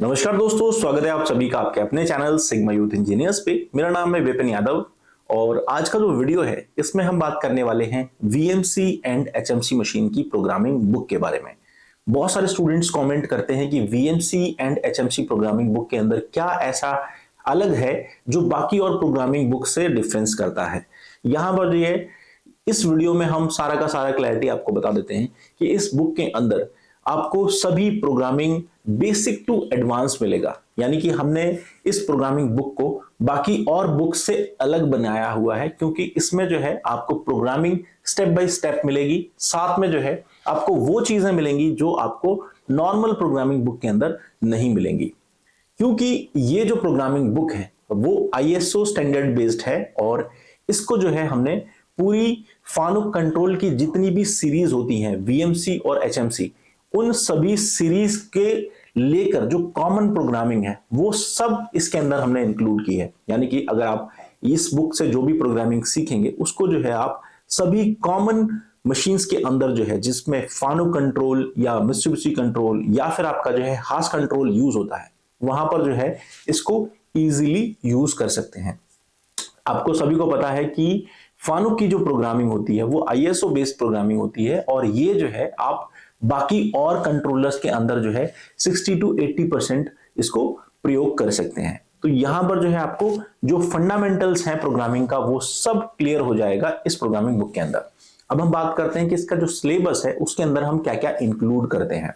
नमस्कार दोस्तों, स्वागत है आप सभी का आपके अपने चैनल सिग्मा यूथ इंजीनियर्स पे। मेरा नाम है विपिन यादव और आज का जो वीडियो है इसमें हम बात करने वाले हैं वीएमसी एंड एचएमसी मशीन की प्रोग्रामिंग बुक के बारे में। बहुत सारे स्टूडेंट्स कमेंट करते हैं कि VMC and HMC programming book के अंदर क्या ऐसा अलग है जो बाकी और प्रोग्रामिंग बुक से डिफरेंस करता है। यहाँ पर ये इस वीडियो में हम सारा का सारा क्लैरिटी आपको बता देते हैं कि इस बुक के अंदर आपको सभी प्रोग्रामिंग बेसिक टू एडवांस मिलेगा। यानी कि हमने इस प्रोग्रामिंग बुक को बाकी और बुक से अलग बनाया हुआ है, क्योंकि इसमें जो है आपको प्रोग्रामिंग स्टेप बाय स्टेप मिलेगी। साथ में जो है आपको वो चीजें मिलेंगी जो आपको नॉर्मल प्रोग्रामिंग बुक के अंदर नहीं मिलेंगी, क्योंकि ये जो प्रोग्रामिंग बुक है वो आईएसओ स्टैंडर्ड बेस्ड है। और इसको जो है हमने पूरी फानुक कंट्रोल की जितनी भी सीरीज होती हैं वीएमसी और एचएमसी, उन सभी सीरीज के लेकर जो कॉमन प्रोग्रामिंग है वो सब इसके अंदर हमने इंक्लूड की है। यानी कि अगर आप इस बुक से जो भी प्रोग्रामिंग सीखेंगे उसको जो है आप सभी कॉमन मशीन्स के अंदर जो है, जिसमें फानुक कंट्रोल या मित्सुबिशी कंट्रोल या फिर आपका जो है हास कंट्रोल यूज होता है, वहां पर जो है इसको इजीली यूज कर सकते हैं। आपको सभी को पता है कि फानुक की जो प्रोग्रामिंग होती है वो आईएसओ बेस्ड प्रोग्रामिंग होती है, और ये जो है आप बाकी और कंट्रोलर्स के अंदर जो है 60 to 80% इसको प्रयोग कर सकते हैं। तो यहां पर जो है आपको जो फंडामेंटल्स हैं प्रोग्रामिंग का वो सब क्लियर हो जाएगा इस प्रोग्रामिंग बुक के अंदर। अब हम बात करते हैं कि इसका जो सिलेबस है उसके अंदर हम क्या क्या इंक्लूड करते हैं।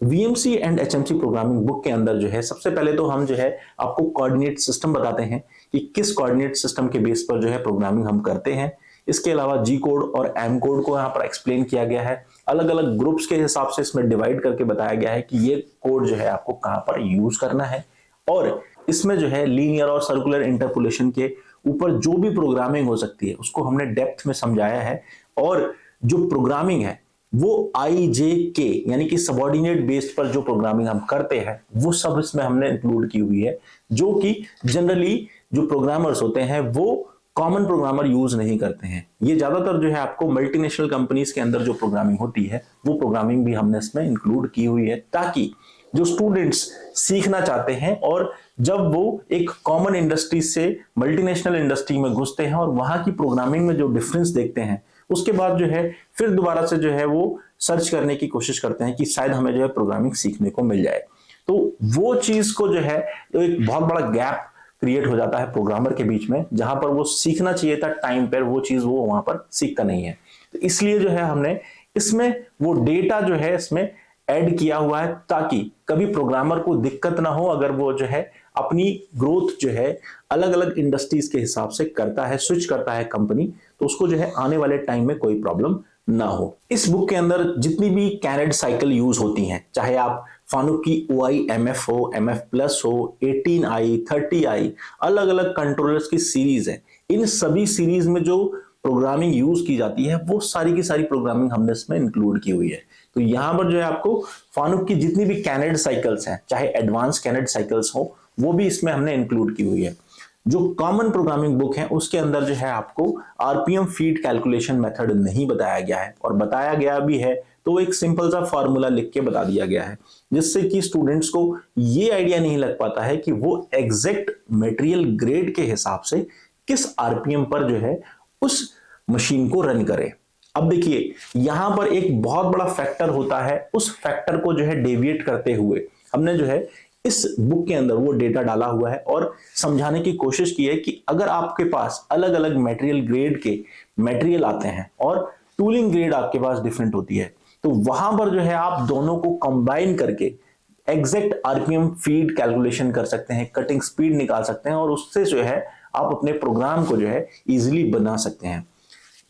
VMC and HMC programming book के अंदर जो है सबसे पहले तो हम जो है आपको कोऑर्डिनेट सिस्टम बताते हैं कि किस कोऑर्डिनेट सिस्टम के बेस पर जो है प्रोग्रामिंग हम करते हैं। इसके अलावा जी कोड और एम कोड को यहाँ पर एक्सप्लेन किया गया है। अलग अलग ग्रुप्स के हिसाब से इसमें डिवाइड करके बताया गया है कि ये कोड जो है आपको कहां पर यूज करना है। और इसमें जो है लीनियर और सर्कुलर इंटरपोलेशन के ऊपर जो भी प्रोग्रामिंग हो सकती है उसको हमने डेप्थ में समझाया है। और जो प्रोग्रामिंग है वो IJK यानी कि सबऑर्डिनेट बेस्ड पर जो प्रोग्रामिंग हम करते हैं वो सब इसमें हमने इंक्लूड की हुई है, जो कि जनरली जो प्रोग्रामर्स होते हैं वो कॉमन प्रोग्रामर यूज नहीं करते हैं। ये ज्यादातर जो है आपको मल्टीनेशनल कंपनीज के अंदर जो प्रोग्रामिंग होती है वो प्रोग्रामिंग भी हमने इसमें इंक्लूड की हुई है, ताकि जो स्टूडेंट्स सीखना चाहते हैं और जब वो एक कॉमन इंडस्ट्री से मल्टीनेशनल इंडस्ट्री में घुसते हैं और वहां की प्रोग्रामिंग में जो डिफरेंस देखते हैं उसके बाद जो है फिर दोबारा से जो है वो सर्च करने की कोशिश करते हैं कि शायद हमें जो है प्रोग्रामिंग सीखने को मिल जाए। तो वो चीज को जो है एक बहुत बड़ा गैप क्रिएट हो जाता है प्रोग्रामर के बीच में, जहां पर वो सीखना चाहिए था टाइम पर, वो चीज वो वहां पर सीखता नहीं है। तो इसलिए जो है हमने इसमें वो डेटा जो है इसमें ऐड किया हुआ है, ताकि कभी प्रोग्रामर को दिक्कत ना हो अगर वो जो है अपनी ग्रोथ जो है अलग अलग इंडस्ट्रीज के हिसाब से करता है, स्विच करता है कंपनी, तो उसको जो है आने वाले टाइम में कोई प्रॉब्लम ना हो। इस बुक के अंदर जितनी भी कैनेड साइकिल यूज होती हैं, चाहे आप फानुक की OI-MF हो, MF प्लस हो, 18i, 30i, अलग अलग कंट्रोलर्स की सीरीज है, इन सभी सीरीज में जो प्रोग्रामिंग यूज की जाती है वो सारी की सारी प्रोग्रामिंग हमने इसमें इंक्लूड की हुई है। तो यहां पर जो है आपको फानुक की जितनी भी कैनेड साइकिल्स हैं, चाहे एडवांस कैनेड साइकिल्स हो, वो भी इसमें हमने इंक्लूड की हुई है। जो कॉमन प्रोग्रामिंग बुक है उसके अंदर जो है आपको आरपीएम फीड कैलकुलेशन मेथड नहीं बताया गया है, और बताया गया भी है तो एक सिंपल सा फॉर्मूला लिख के बता दिया गया है, जिससे कि स्टूडेंट्स को ये आइडिया नहीं लग पाता है कि वो एग्जैक्ट मटेरियल ग्रेड के हिसाब से किस आरपीएम पर जो है उस मशीन को रन करे। अब देखिए यहां पर एक बहुत बड़ा फैक्टर होता है, उस फैक्टर को जो है डेविएट करते हुए हमने जो है इस बुक के अंदर वो डेटा डाला हुआ है और समझाने की कोशिश की है कि अगर आपके पास अलग अलग मटेरियल ग्रेड के मटेरियल आते हैं और टूलिंग ग्रेड आपके पास डिफरेंट होती है, तो वहां पर जो है आप दोनों को कंबाइन करके एग्जैक्ट आरपीएम फीड कैलकुलेशन कर सकते हैं, कटिंग स्पीड निकाल सकते हैं, और उससे जो है आप अपने प्रोग्राम को जो है इजीली बना सकते हैं।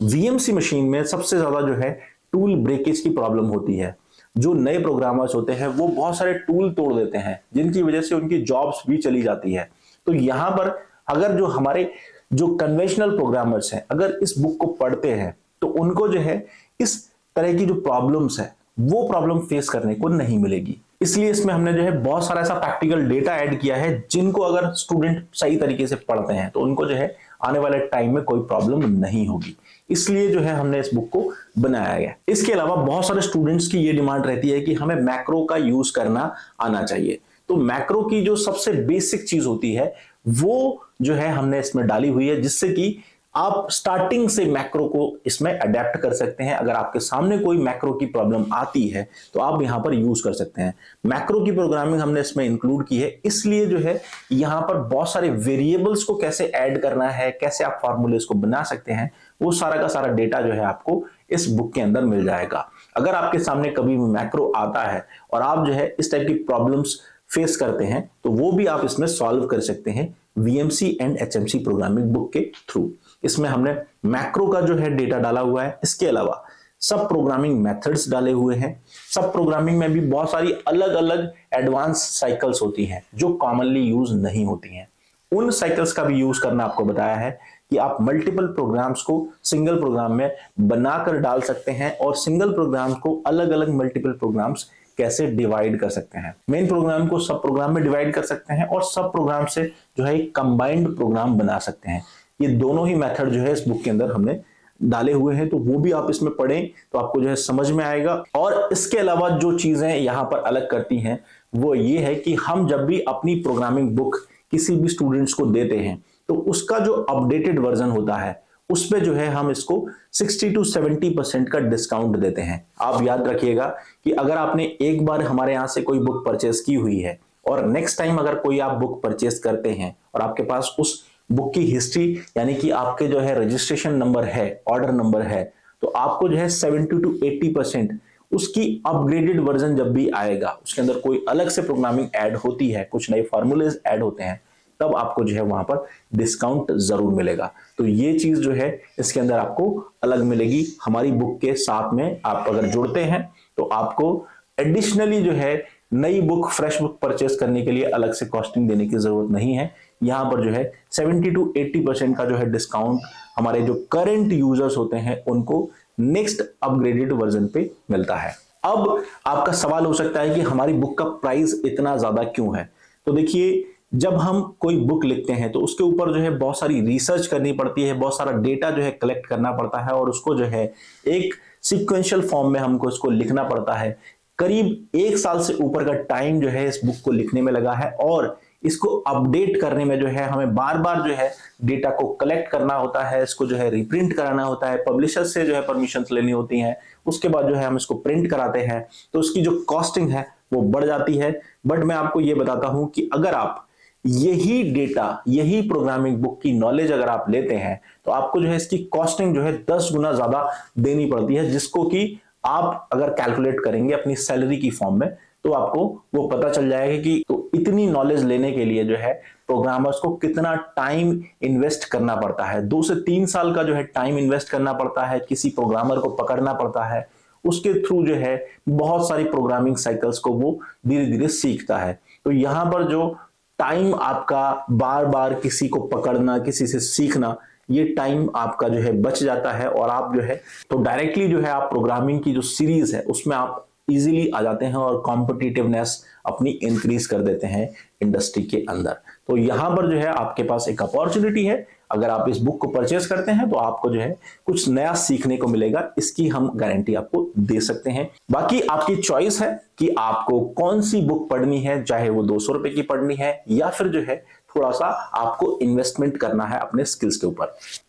वीएमसी मशीन में सबसे ज्यादा जो है टूल ब्रेकेज की प्रॉब्लम होती है। जो नए प्रोग्रामर्स होते हैं वो बहुत सारे टूल तोड़ देते हैं, जिनकी वजह से उनकी जॉब्स भी चली जाती है। तो यहां पर अगर जो हमारे जो कन्वेंशनल प्रोग्रामर्स हैं अगर इस बुक को पढ़ते हैं तो उनको जो है इस तरह की जो प्रॉब्लम्स है वो प्रॉब्लम फेस करने को नहीं मिलेगी। इसलिए इसमें हमने जो है बहुत सारा ऐसा प्रैक्टिकल डेटा ऐड किया है, जिनको अगर स्टूडेंट सही तरीके से पढ़ते हैं तो उनको जो है आने वाले टाइम में कोई प्रॉब्लम नहीं होगी। इसलिए जो है हमने इस बुक को बनाया है। इसके अलावा बहुत सारे स्टूडेंट्स की ये डिमांड रहती है कि हमें मैक्रो का यूज करना आना चाहिए। तो मैक्रो की जो सबसे बेसिक चीज होती है वो जो है हमने इसमें डाली हुई है, जिससे कि आप स्टार्टिंग से मैक्रो को इसमें अडेप्ट कर सकते हैं। अगर आपके सामने कोई मैक्रो की प्रॉब्लम आती है तो आप यहां पर यूज कर सकते हैं। मैक्रो की प्रोग्रामिंग हमने इसमें इंक्लूड की है, इसलिए जो है यहां पर बहुत सारे वेरिएबल्स को कैसे ऐड करना है, कैसे आप फार्मूलेस को बना सकते हैं, वो सारा का सारा डेटा जो है आपको इस बुक के अंदर मिल जाएगा। अगर आपके सामने कभी भी मैक्रो आता है और आप जो है इस टाइप की प्रॉब्लम्स फेस करते हैं तो वो भी आप इसमें सॉल्व कर सकते हैं VMC and HMC programming book के थ्रू। इसमें हमने मैक्रो का जो है डेटा डाला हुआ है, इसके अलावा सब प्रोग्रामिंग मेथड्स डाले हुए हैं। सब प्रोग्रामिंग में भी बहुत सारी अलग अलग एडवांस साइकिल्स होती हैं जो कॉमनली यूज नहीं होती हैं। उन साइकिल्स का भी यूज करना आपको बताया है कि आप मल्टीपल प्रोग्राम्स को सिंगल प्रोग्राम में बनाकर डाल सकते हैं और सिंगल प्रोग्राम को अलग अलग मल्टीपल प्रोग्राम्स कैसे डिवाइड कर सकते हैं। मेन प्रोग्राम को सब प्रोग्राम में डिवाइड कर सकते हैं और सब प्रोग्राम से जो है एक कंबाइंड प्रोग्राम बना सकते हैं। ये दोनों ही मेथड जो है इस बुक के अंदर हमने डाले हुए हैं, तो वो भी आप इसमें पढ़ें तो आपको जो है समझ में आएगा। और इसके अलावा जो चीजें यहां पर अलग करती हैं वो ये है कि हम जब भी अपनी प्रोग्रामिंग बुक किसी भी स्टूडेंट्स को देते हैं तो उसका जो अपडेटेड वर्जन होता है उस पे जो है हम इसको 60 to 70% का डिस्काउंट देते हैं। आप याद रखिएगा कि अगर आपने एक बार हमारे यहां से कोई बुक परचेस की हुई है और नेक्स्ट टाइम अगर कोई आप बुक परचेस करते हैं और आपके पास उस बुक की हिस्ट्री यानी कि आपके जो है रजिस्ट्रेशन नंबर है, ऑर्डर नंबर है, तो आपको जो है 70 to 80% उसकी अपग्रेडेड वर्जन जब भी आएगा, उसके अंदर कोई अलग से प्रोग्रामिंग ऐड होती है, कुछ नए फार्मूलेज ऐड होते हैं, तब आपको जो है वहां पर डिस्काउंट जरूर मिलेगा। तो ये चीज जो है इसके अंदर आपको अलग मिलेगी। हमारी बुक के साथ में आप अगर जुड़ते हैं तो आपको एडिशनली जो है नई बुक, फ्रेश बुक परचेस करने के लिए अलग से कॉस्टिंग देने की जरूरत नहीं है। यहां पर जो है 70 to 80% का जो है डिस्काउंट हमारे जो करंट यूजर्स होते हैं उनको नेक्स्ट अपग्रेडेड वर्जन पे मिलता है। अब आपका सवाल हो सकता है कि हमारी बुक का प्राइस इतना ज्यादा क्यों है। तो देखिए, जब हम कोई बुक लिखते हैं तो उसके ऊपर जो है बहुत सारी रिसर्च करनी पड़ती है, बहुत सारा डेटा जो है कलेक्ट करना पड़ता है और उसको जो है एक सीक्वेंशियल फॉर्म में हमको इसको लिखना पड़ता है। करीब 1 साल से ऊपर का टाइम जो है इस बुक को लिखने में लगा है और इसको अपडेट करने में जो है हमें बार बार जो है डेटा को कलेक्ट करना होता है, इसको जो है रिप्रिंट कराना होता है, पब्लिशर से जो है परमिशन लेनी होती है, उसके बाद जो है हम इसको प्रिंट कराते हैं, तो उसकी जो कॉस्टिंग है वो बढ़ जाती है। बट मैं आपको ये बताता हूं कि अगर आप यही डेटा, यही प्रोग्रामिंग बुक की नॉलेज अगर आप लेते हैं तो आपको जो है इसकी कॉस्टिंग जो है 10 गुना ज्यादा देनी पड़ती है, जिसको कि आप अगर कैलकुलेट करेंगे अपनी सैलरी की फॉर्म में तो आपको वो पता चल जाएगा कि तो इतनी नॉलेज लेने के लिए जो है प्रोग्रामर्स को कितना टाइम इन्वेस्ट करना पड़ता है। 2 से 3 साल का जो है टाइम इन्वेस्ट करना पड़ता है, किसी प्रोग्रामर को पकड़ना पड़ता है, उसके थ्रू जो है बहुत सारी प्रोग्रामिंग साइकिल्स को वो धीरे धीरे सीखता है। तो यहां पर जो टाइम आपका बार बार किसी को पकड़ना, किसी से सीखना, ये टाइम आपका जो है बच जाता है और आप जो है तो डायरेक्टली जो है आप प्रोग्रामिंग की जो सीरीज है उसमें आप इजीली आ जाते हैं और कॉम्पिटिटिवनेस अपनी इंक्रीज कर देते हैं इंडस्ट्री के अंदर। तो यहां पर जो है आपके पास एक अपॉर्चुनिटी है, अगर आप इस बुक को परचेस करते हैं तो आपको जो है कुछ नया सीखने को मिलेगा, इसकी हम गारंटी आपको दे सकते हैं। बाकी आपकी चॉइस है कि आपको कौन सी बुक पढ़नी है, चाहे वो 200 रुपए की पढ़नी है या फिर जो है थोड़ा सा आपको इन्वेस्टमेंट करना है अपने स्किल्स के ऊपर।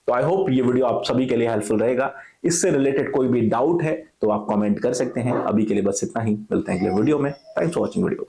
तो आई होप ये वीडियो आप सभी के लिए हेल्पफुल रहेगा। इससे रिलेटेड कोई भी डाउट है तो आप कमेंट कर सकते हैं। अभी के लिए बस इतना ही, मिलते हैं अगले वीडियो में। Thanks for watching video.